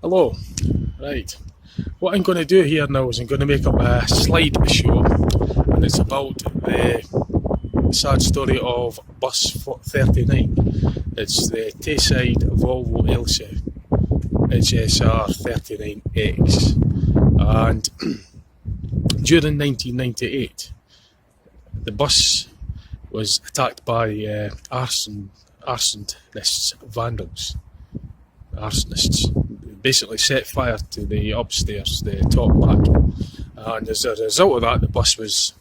Hello. Right. What I'm going to do here now is I'm going to make up a slideshow, and it's about the sad story of bus 39. It's the Tayside Volvo Ailsa HSR 39X, and during 1998 the bus was attacked by arsonists, vandals. Arsonists basically set fire to the upstairs, the top back, and as a result of that the bus was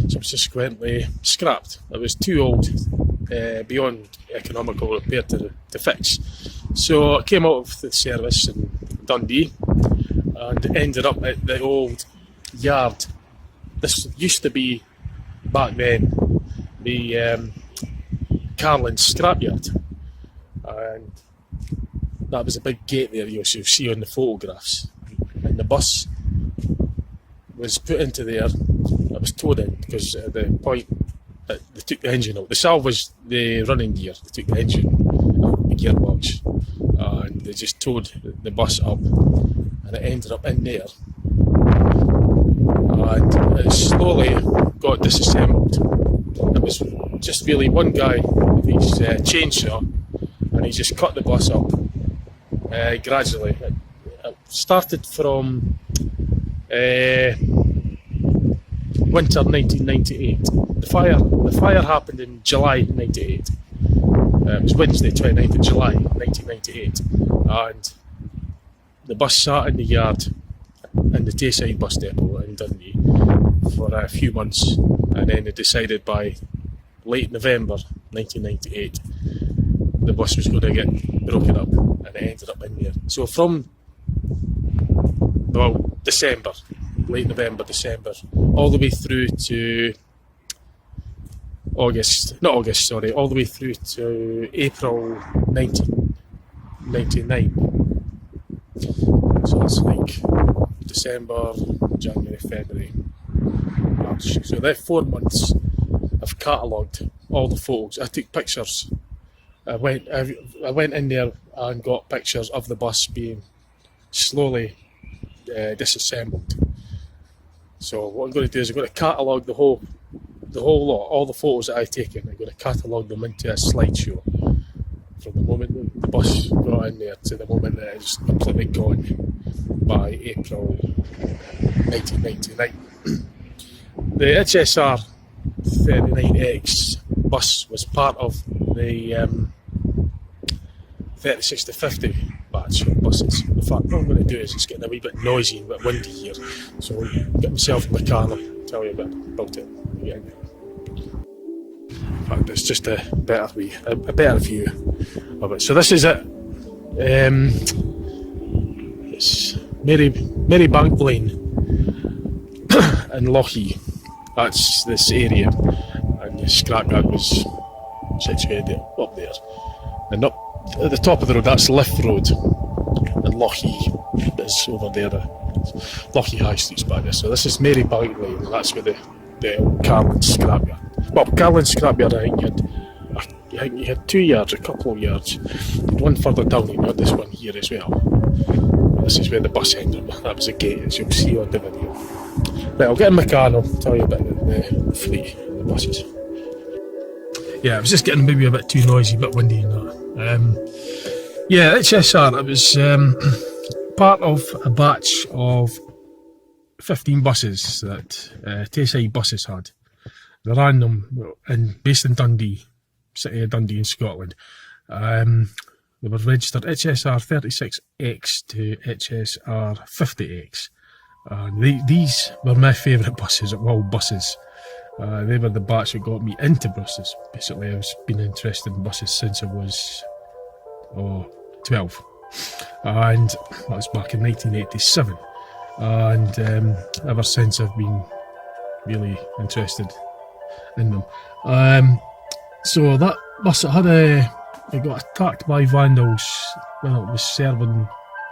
subsequently scrapped. It was too old, beyond economical repair to fix. So it came out of the service in Dundee and ended up at the old yard. This used to be, back then, the Carlin scrapyard, and that was a big gate there you'll see on the photographs, and the bus was put into there. It was towed in because at the point that they took the engine out, they salvaged the running gear, they took the engine out, the gearbox, and they just towed the bus up, and it ended up in there, and it slowly got disassembled. It was just really one guy with his chainsaw, and he just cut the bus up gradually. It started from winter 1998. The fire happened in July 98. It was Wednesday, 29th of July 1998, and the bus sat in the yard in the Tayside bus depot in Dundee for a few months, and then they decided by late November 1998 the bus was going to get broken up, and it ended up in there. So from December, late November, December, all the way through to all the way through to April 1999. So it's like December, January, February, March. So that 4 months I've catalogued all the photos. I took pictures. I went in there and got pictures of the bus being slowly disassembled. So what I'm going to do is I'm going to catalogue the whole lot, all the photos that I've taken. I'm going to catalogue them into a slideshow from the moment the bus got in there to the moment that it's completely gone by April 1999. The HSR 39X bus was part of the 36 to 50 batch of buses. In fact, what I'm going to do is it's getting a wee bit noisy and a bit windy here, so I'll get myself in the car and I'll tell you a bit about it again. In fact, it's just a better view of it. So this is it. It's Mary Bank Lane in Lochie. That's this area, and the scrapyard was situated up there. And up at the top of the road, that's Lift Road, and Lochie is over there. Lochie High Street's back there. So this is Mary Bank Lane, and that's where the old Carlin scrapyard. Well, Carlin scrapyard, I think you had 2 yards, a couple of yards. You had one further down, you had this one here as well. This is where the bus ended. That was the gate, as you'll see on the video. Right, I'll get in my car and I'll tell you about the fleet and the buses. Yeah, it was just getting maybe a bit too noisy, a bit windy and that. Yeah, HSR, it was part of a batch of 15 buses that Tayside buses had. They ran them based in Dundee, city of Dundee in Scotland. They were registered HSR 36X to HSR 50X. These were my favourite buses of all buses. They were the batch that got me into buses. Basically, I've been interested in buses since I was 12, and that was back in 1987. And ever since I've been really interested in them. So that bus, it got attacked by vandals when it was serving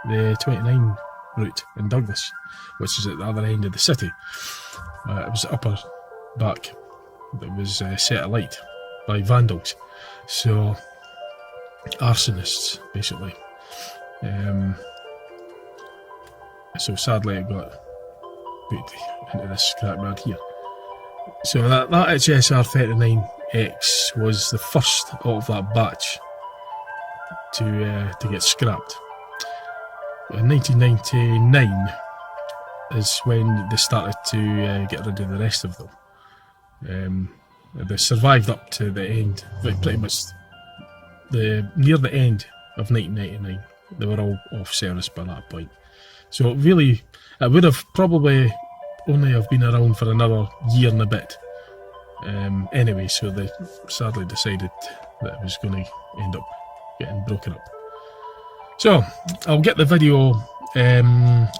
the 29 route in Douglas, which is at the other end of the city. It was the upper back that was set alight by vandals. So arsonists, basically. So sadly it got put into this scrapyard here. So that HSR 39X was the first of that batch to get scrapped. In 1999 is when they started to get rid of the rest of them. They survived up to the end, pretty much near the end of 1999. They were all off service by that point. So really, it would have probably only have been around for another year and a bit. Anyway, so they sadly decided that it was going to end up getting broken up. So I'll get the video,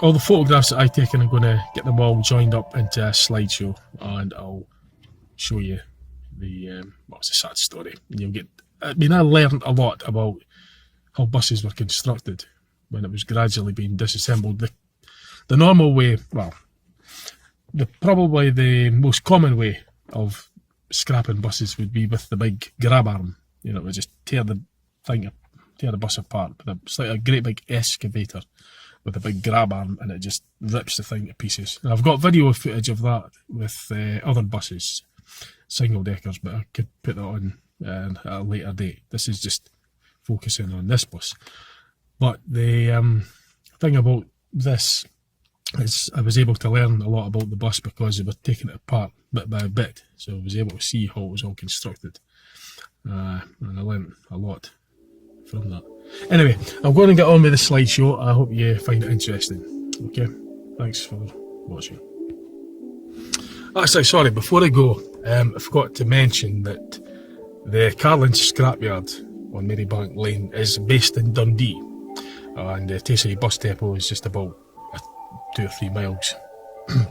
all the photographs that I've taken, I'm going to get them all joined up into a slideshow, and I'll show you the what's the sad story. And you'll get. I mean, I learned a lot about how buses were constructed when it was gradually being disassembled. The normal way, well, probably the most common way of scrapping buses would be with the big grab arm. You know, it would just tear the bus apart. It's like a great big excavator with a big grab arm, and it just rips the thing to pieces. And I've got video footage of that with other buses, single deckers, but I could put that on at a later date. This is just focusing on this bus. But the thing about this is I was able to learn a lot about the bus because they were taking it apart bit by bit, so I was able to see how it was all constructed, and I learned a lot from that. Anyway, I'm going to get on with the slideshow. I hope you find it interesting. Okay, thanks for watching. Actually, sorry, before I go, I forgot to mention that the Carlin Scrapyard on Marybank Lane is based in Dundee, and the Tayside bus depot is just about 2 or 3 miles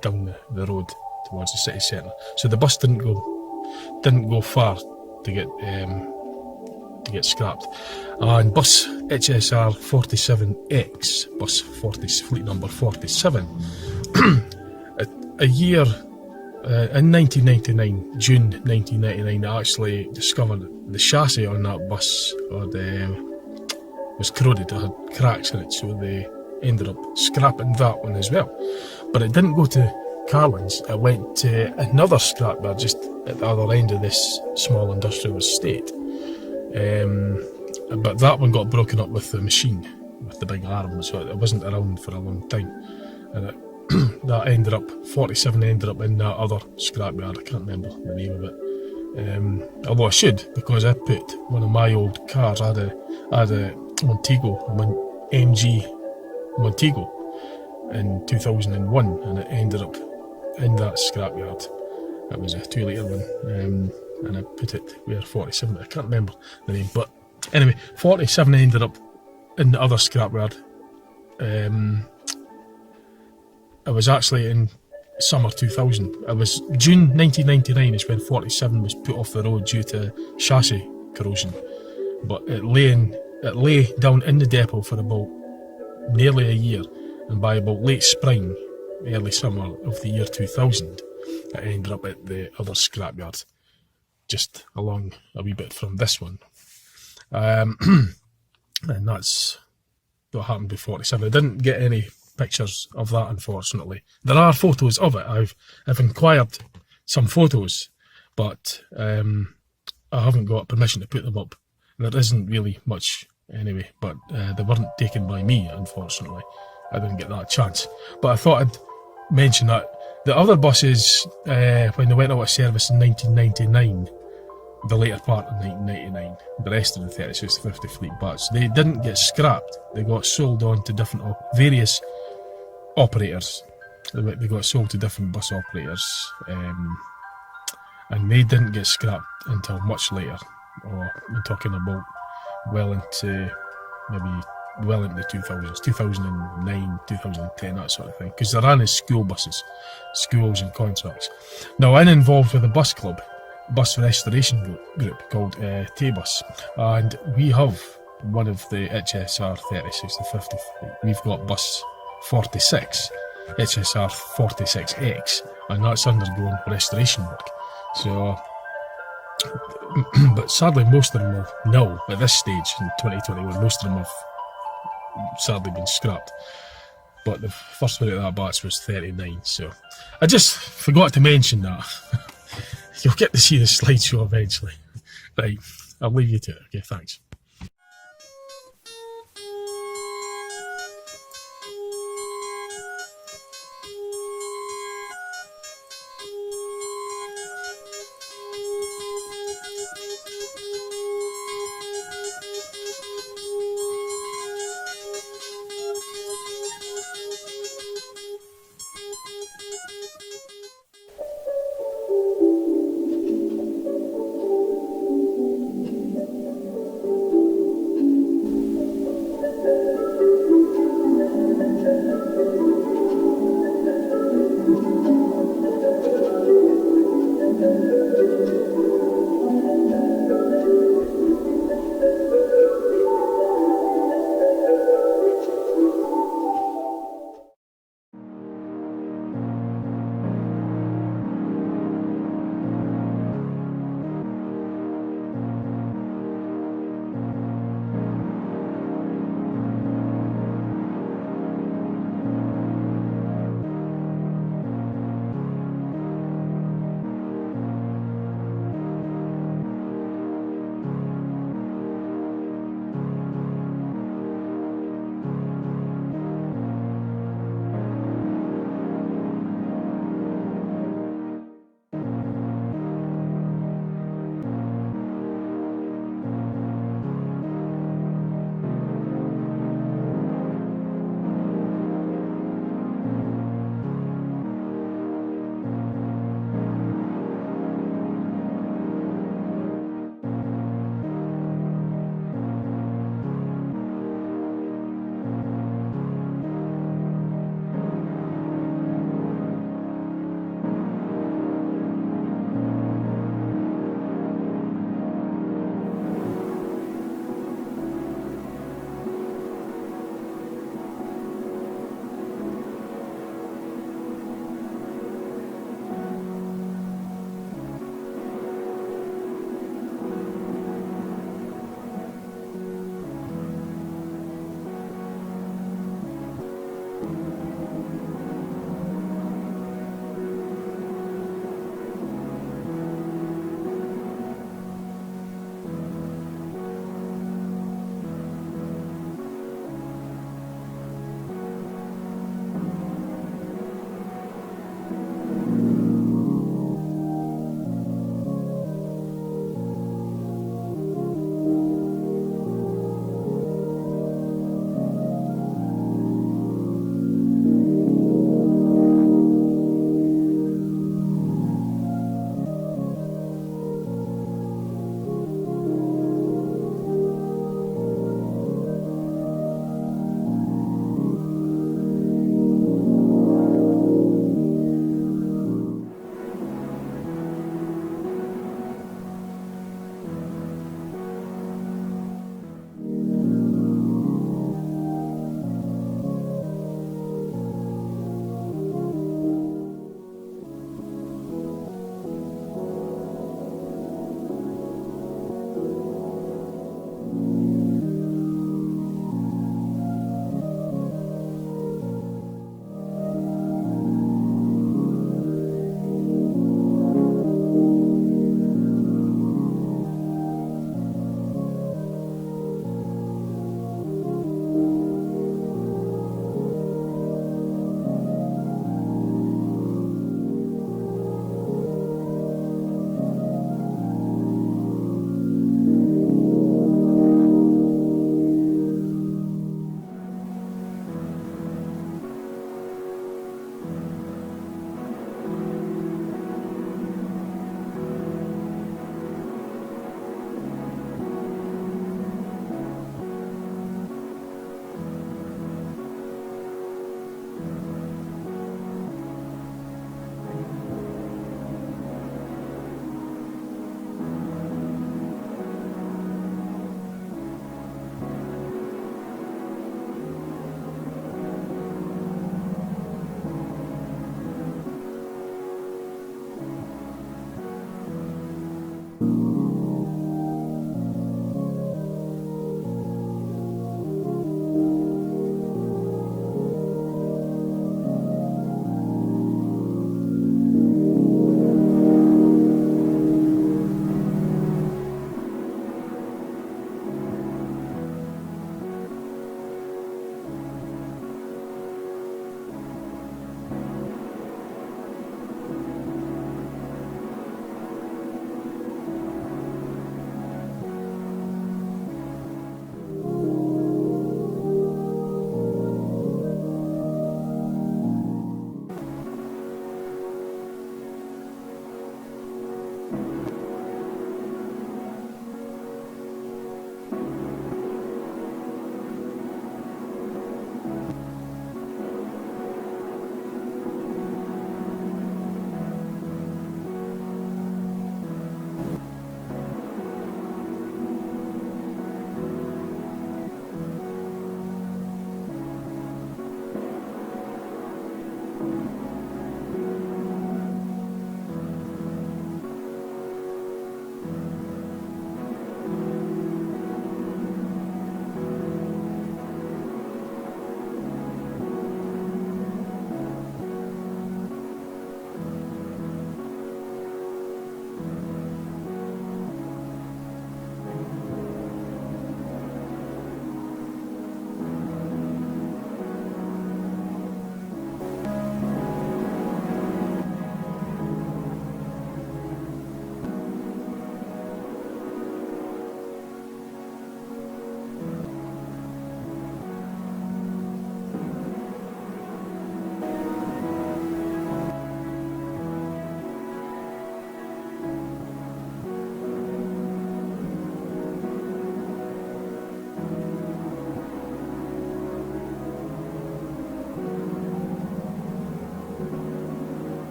down the road towards the city centre. So the bus didn't go far to get scrapped. And bus HSR 47X, bus 40, fleet number 47, a year in 1999, June 1999, I actually discovered the chassis on that bus was corroded. It had cracks in it, so they ended up scrapping that one as well. But it didn't go to Carlin's, it went to another scrapyard just at the other end of this small industrial estate. But that one got broken up with the machine, with the big arm, so it wasn't around for a long time. And that ended up, 47 ended up in that other scrapyard. I can't remember the name of it. Although I should, because I put one of my old cars, I had a Montego, MG Montego in 2001, and it ended up in that scrapyard. It was a 2-litre one, and I put it where 47, I can't remember the name, but anyway, 47 ended up in the other scrapyard. I was actually in summer 2000. It was June 1999 is when 47 was put off the road due to chassis corrosion, but it lay down in the depot for about nearly a year, and by about late spring, early summer of the year 2000, it ended up at the other scrapyard, just along a wee bit from this one. And that's what happened with 47. I didn't get any pictures of that, unfortunately. There are photos of it. I've inquired some photos, but I haven't got permission to put them up. There isn't really much anyway, but they weren't taken by me, unfortunately. I didn't get that chance. But I thought I'd mention that the other buses, when they went out of service in 1999, the later part of 1999, the rest of the 3650 fleet batch, they didn't get scrapped. They got sold on to various operators. They got sold to different bus operators, and they didn't get scrapped until much later. Or we're talking about well into the 2000s, 2009, 2010, that sort of thing, because they ran as school buses, schools and contracts. Now, I'm involved with a bus club, bus restoration group called Taybus, and we have one of the HSR 3650. We've got bus 46, HSR 46X, and that's undergoing restoration work. So, but sadly, most of them are now, at this stage in 2021, most of them have sadly been scrapped. but the first one out of that batch was 39. So I just forgot to mention that. You'll get to see the slideshow eventually. Right, I'll leave you to it. Okay, thanks.